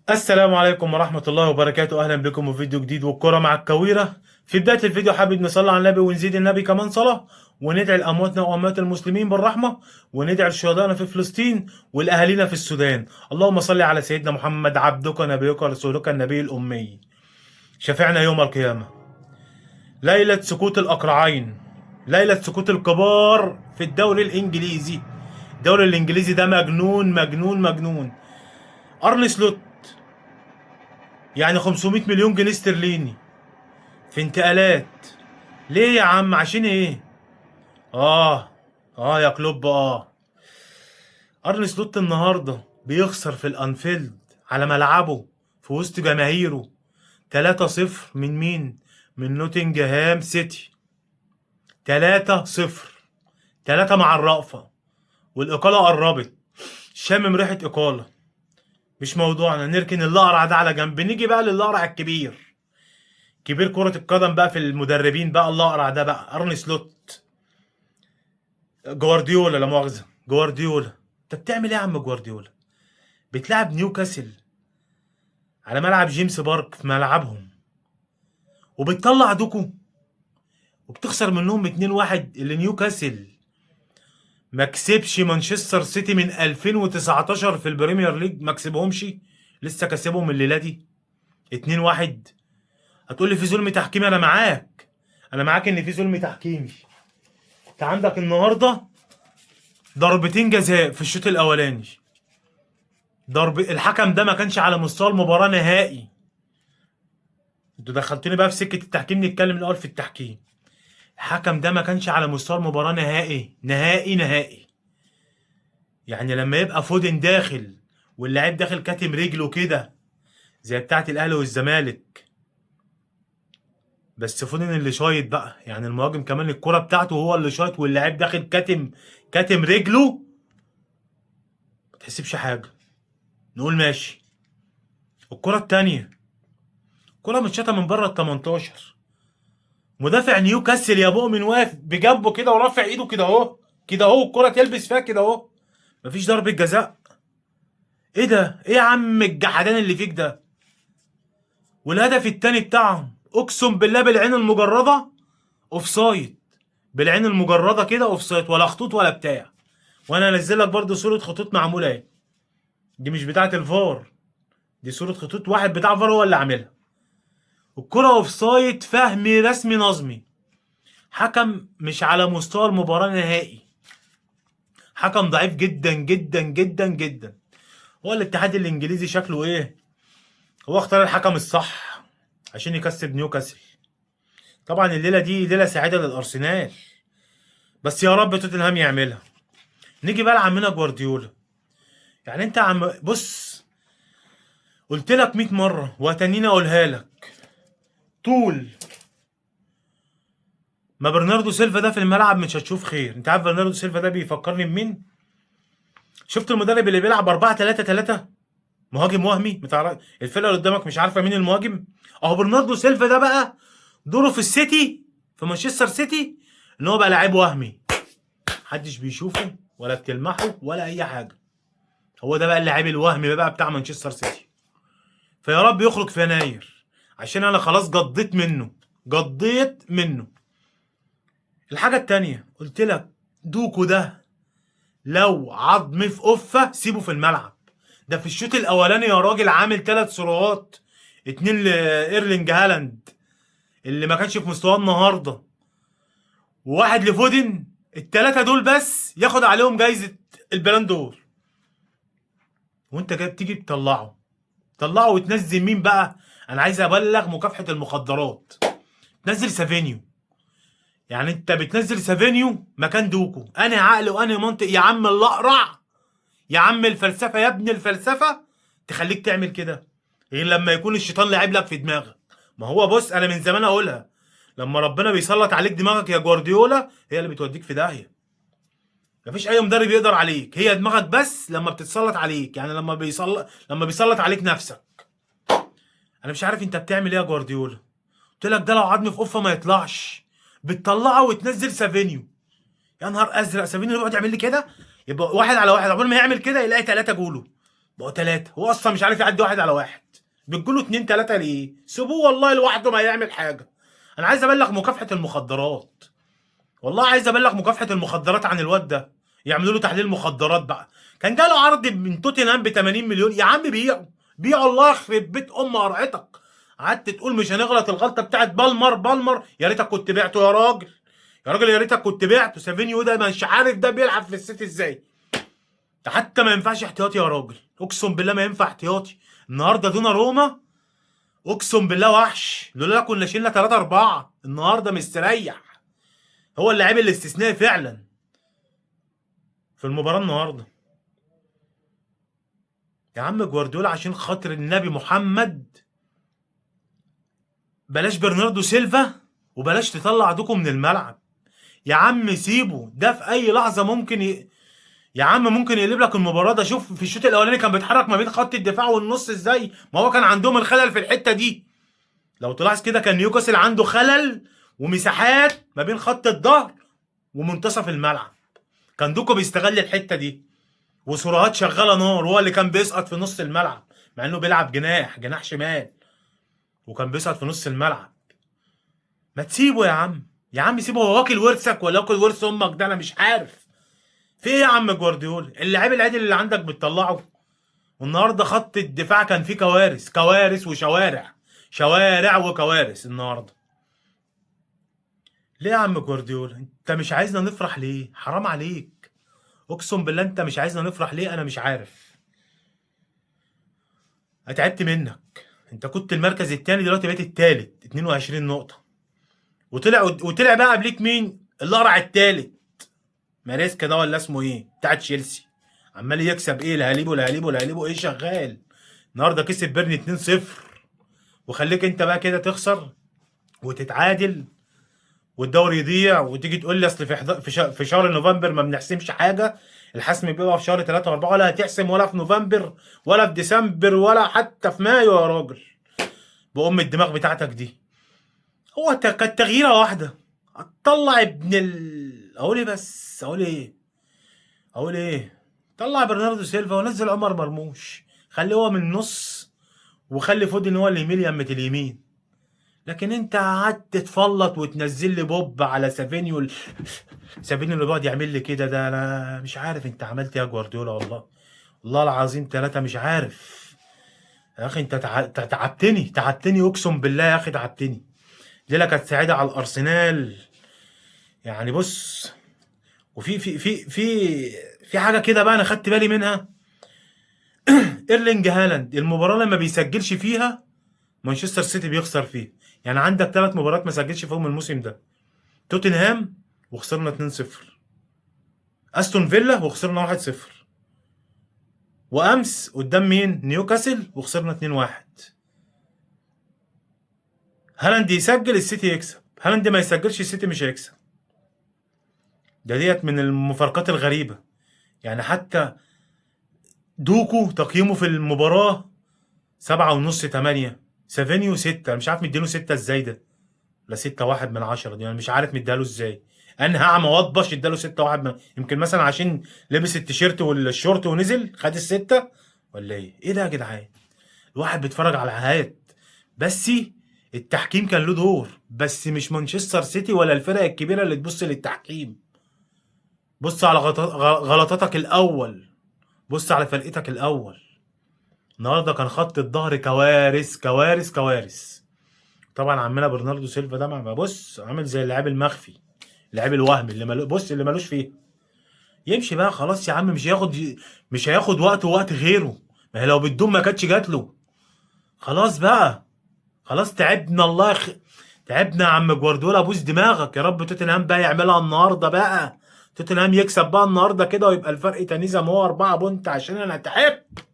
السلام عليكم ورحمة الله وبركاته. أهلا بكم في فيديو جديد والكرة مع الكويرة. في بداية الفيديو حابب نصلي على النبي ونزيد النبي كمان صلاة، وندعي لأمواتنا وأموات المسلمين بالرحمة، وندعي لشهدائنا في فلسطين والأهالينا في السودان. اللهم صل على سيدنا محمد عبدك نبيك رسولك النبي الأمي شفيعنا يوم القيامة. ليلة سكوت الأقرعين، ليلة سكوت الكبار في الدوري الإنجليزي. الدوري الإنجليزي ده مجنون مجنون مجنون. أرني سلوت يعني 500 مليون جنيه استرليني في انتقالات. ليه يا عم؟ عشان ايه؟ اه يا كلوب ارني سلوت النهارده بيخسر في الانفيلد على ملعبه في وسط جماهيره 3-0 من مين؟ من نوتنجهام سيتي. 3-0، 3 مع الرأفة، والإقالة قربت. شامم ريحة إقالة. مش موضوعنا، نركن الأقرع ده على جنب، نيجي بقى للأقرع الكبير. كبير كرة القدم بقى في المدربين بقى، الأقرع ده بقى أرني سلوت. جوارديولا، لا مؤاخذة، جوارديولا. انت بتعمل ايه يا عم جوارديولا؟ بتلعب نيوكاسل على ملعب جيمس بارك في ملعبهم، وبتطلع دوكو، وبتخسر منهم 2-1. اللي نيوكاسل ما كسبش مانشستر سيتي من 2019 في البريمير ليج، ما كسبهمش، لسه كسبهم الليله دي 2-1. هتقول لي في ظلم تحكيمي؟ انا معاك، انا معاك ان في ظلم تحكيمي. انت عندك النهارده ضربتين جزاء في الشوط الاولاني. الحكم ده ما كانش على مستوى المباراة نهائي. انتوا دخلتوني بقى في سكة التحكيم، نتكلم الأول في التحكيم. الحكم ده ما كانش على مستوى المباراة نهائي نهائي نهائي. يعني لما يبقى فودن داخل واللاعب داخل كاتم رجله كده زي بتاعة الأهلي والزمالك، بس فودن اللي شايط بقى، يعني المهاجم كمان الكرة بتاعته هو اللي شايط، واللاعب داخل كاتم رجله، ما تحسبش حاجة، نقول ماشي. الكرة التانية، كرة متشاطة من بره ال 18، مدافع نيوكاسل يا مؤمن واقف بجنبه كده ورافع ايده كده اهو، كده اهو، الكرة تلبس فيها كده اهو، مفيش ضربة جزاء. ايه ده؟ ايه يا عم الجحدان اللي فيك ده؟ والهدف التاني بتاعهم اقسم بالله بالعين المجردة اوفسايد، بالعين المجردة كده اوفسايد، ولا خطوط ولا بتاع. وانا انزل لك برضو صورة خطوط معمولة اهي، دي مش بتاعة الفار، دي صورة خطوط واحد بتاع فار هو اللي عاملها. الكرة اوفسايد فهمي رسمي نظمي. حكم مش على مستوى المباراة نهائي، حكم ضعيف جدا جدا جدا جدا. هو الاتحاد الانجليزي شكله ايه؟ هو اختار الحكم الصح عشان يكسب نيوكاسل. طبعا الليله دي ليله سعيده للارسنال، بس يا رب توتنهام يعملها. نيجي بقى لعمنا جوارديولا. يعني انت عم بص، قلت لك 100 مره وهتنيني اقولها لك، طول ما برناردو سيلفا ده في الملعب مش هتشوف خير. انت عارف برناردو سيلفا ده بيفكرني بمين؟ شفت المدرب اللي بيلعب 4-3-3، مهاجم وهمي بتاع الفرقه اللي قدامك مش عارفه مين المهاجم؟ اهو برناردو سيلفا ده بقى دوره في السيتي، في مانشستر سيتي، ان هو بقى لعيب وهمي، محدش بيشوفه ولا بتلمحه ولا اي حاجه. هو ده بقى اللاعب الوهمي بقى بتاع مانشستر سيتي. فيا رب يخرج في يناير، عشان انا خلاص قضيت منه، قضيت منه. الحاجه التانيه قلت لك، دوكو ده لو عظم في قفه سيبه في الملعب. ده في الشوط الاولاني يا راجل عامل 3 صراعات، 2 لايرلينج هالاند اللي ما كانش في مستواه النهارده، وواحد لفودن. التلاتة دول بس ياخد عليهم جايزة البالون دور. وانت جاي بتيجي تطلعه وتنزل مين بقى؟ انا عايز ابلغ مكافحة المخدرات، تنزل سافينيو. يعني انت بتنزل سافينيو مكان دوكو، انا عقل وانا منطق يا عم الاقرع، يا عم الفلسفة، يا ابن الفلسفة تخليك تعمل كده، غير لما يكون الشيطان لعب لك في دماغك. ما هو بص، انا من زمان اقولها، لما ربنا بيسلط عليك دماغك يا جوارديولا هي اللي بتوديك في داهيه. مفيش اي مدرب يقدر عليك، هي دماغك بس لما بتتسلط عليك، يعني لما بيسلط عليك نفسك. انا مش عارف انت بتعمل ايه يا جوارديولا. قلت لك ده لو عظم في قفه ما يطلعش، بتطلعه وتنزل سافينيو. يا نهار ازرق، سافينيو يقعد يعمل لي كده، يبقى واحد على واحد، عقبال ما يعمل كده يلاقي 3 جوله. بقوا 3. هو اصلا مش عارف يعدي 1 على 1. بتقولوا 2 3 ليه؟ سيبوه والله لوحده ما يعمل حاجه. انا عايز ابلغ مكافحه المخدرات. والله عايز ابلغ مكافحه المخدرات عن الواد ده. يعملوا له تحليل مخدرات بقى. كان جاله عرض من توتنهام ب 80 مليون. يا عم بيعوا بيعوا، الله يخرب بيت قرعتك. قعدت تقول مش هنغلط الغلطه بتاعت بالمر. يا ريتك كنت بعته يا راجل. يا راجل يا ريتك كنت بعته. سافينيو ده مش عارف ده بيلعب في السيتي ازاي. ده حتى ما ينفعش احتياطي يا راجل. اقسم بالله ما ينفع احتياطي. النهارده دونا روما. اقسم بالله وحش. لولا كنا شلنا 3 4 النهارده مستريح. هو اللاعب الاستثنائي فعلا في المباراه النهارده. يا عم جوارديولا عشان خاطر النبي محمد بلاش برناردو سيلفا وبلاش تطلع دوكو من الملعب. يا عم سيبه ده في اي لحظه ممكن يا عم ممكن يقلب لك المباراه. ده شوف في الشوط الاولاني كان بيتحرك ما بين خط الدفاع والنص ازاي. ما هو كان عندهم الخلل في الحته دي. لو تلاحظ كده كان نيوكاسل عنده خلل ومساحات ما بين خط الظهر ومنتصف الملعب. كان دوكو بيستغل الحته دي. وسرعات شغاله نار. هو اللي كان بيسقط في نص الملعب مع انه بيلعب جناح شمال. وكان بيسقط في نص الملعب. ما تسيبه يا عم. يا عم سيبه. هو واكل ورثك ولا واكل ورث امك؟ ده انا مش عارف. في ايه يا عم جوارديولا؟ اللعيب العادي اللي عندك بتطلعه. والنهارده خط الدفاع كان فيه كوارث وشوارع. شوارع وكوارث النهارده. ليه يا عم جوارديولا؟ انت مش عايزنا نفرح ليه؟ حرام عليك. اقسم بالله انت مش عايزنا نفرح ليه؟ انا مش عارف. اتعبت منك. انت كنت المركز الثاني دلوقتي بقيت الثالث 22 نقطة. وطلع بقى قبليك مين؟ الاقرع الثالث ماريسكا ده ولا اسمه ايه؟ بتاع تشيلسي. عمال يكسب ايه؟ الهاليبو ايه شغال. النهارده كسب بيرني 2-0. وخليك انت بقى كده تخسر وتتعادل والدوري يضيع وتيجي تقول لي اصل في شهر نوفمبر ما بنحسمش حاجه. الحسم بيبقى في شهر 3 و4. ولا هتحسم ولا في نوفمبر ولا في ديسمبر ولا حتى في مايو يا راجل. بأم الدماغ بتاعتك دي. هو كانت تغييره واحده هتطلع اقول ايه بس؟ اقول ايه؟ طلع برناردو سيلفا ونزل عمر مرموش. خليه هو من النص وخلي فودن هو اللي يميل يمة اليمين. لكن انت قعدت تفلط وتنزل لي بوب على سافينيو اللي بيقعد يعمل لي كده. ده انا مش عارف انت عملت ايه يا جوارديولا. والله العظيم 3 مش عارف. يا اخي انت تعبتني اقسم بالله يا اخي تعبتني. ليله كانت سعيده على الارسنال. يعني بص. وفي في في في في حاجه كده بقى انا خدت بالي منها. ايرلينج هالاند المباراه لما بيسجلش فيها مانشستر سيتي بيخسر فيها. يعني عندك 3 مباريات ما سجلش فيهم الموسم ده. توتنهام وخسرنا 2-0. استون فيلا وخسرنا 1-0. وامس قدام مين؟ نيوكاسل وخسرنا 2-1. هالاند يسجل السيتي يكسب. هالاند ما يسجلش السيتي مش هيكسب. ديت من المفارقات الغريبة. يعني حتى دوكو تقييمه في المباراة 7.5 8. سافينيو 6. انا مش عارف مديله 6 ازاي ده. لا 6.1 دي انا مش عارف مديله ازاي. انهى اعمى وضبش اداله 6.1 يمكن مثلا عشان لبس التيشيرت والشورت ونزل خد ال6 ولا ايه؟ ايه ده يا جدعان؟ الواحد بيتفرج على عهات. بس التحكيم كان له دور. بس مش مانشستر سيتي ولا الفرق الكبيرة اللي تبص للتحكيم. بص على غلطاتك الاول. بص على فرقتك الاول. النهارده كان خط الظهر كوارث. طبعا عمنا برناردو سيلفا ده بص عامل زي اللاعب المخفي. اللاعب الوهمي اللي اللي مالوش فيه. يمشي بقى خلاص يا عم. مش هياخد وقت غيره. ما هي لو بالدوم ما كانتش جات له. خلاص بقى. خلاص تعبنا تعبنا يا عم جوارديولا. ابوس دماغك يا رب. توتنهام بقى يعملها النهارده بقى. توتنهام يكسب بقى النهارده كده ويبقى الفرق تاني زي ما هو 4 بونت عشان انا تعبت.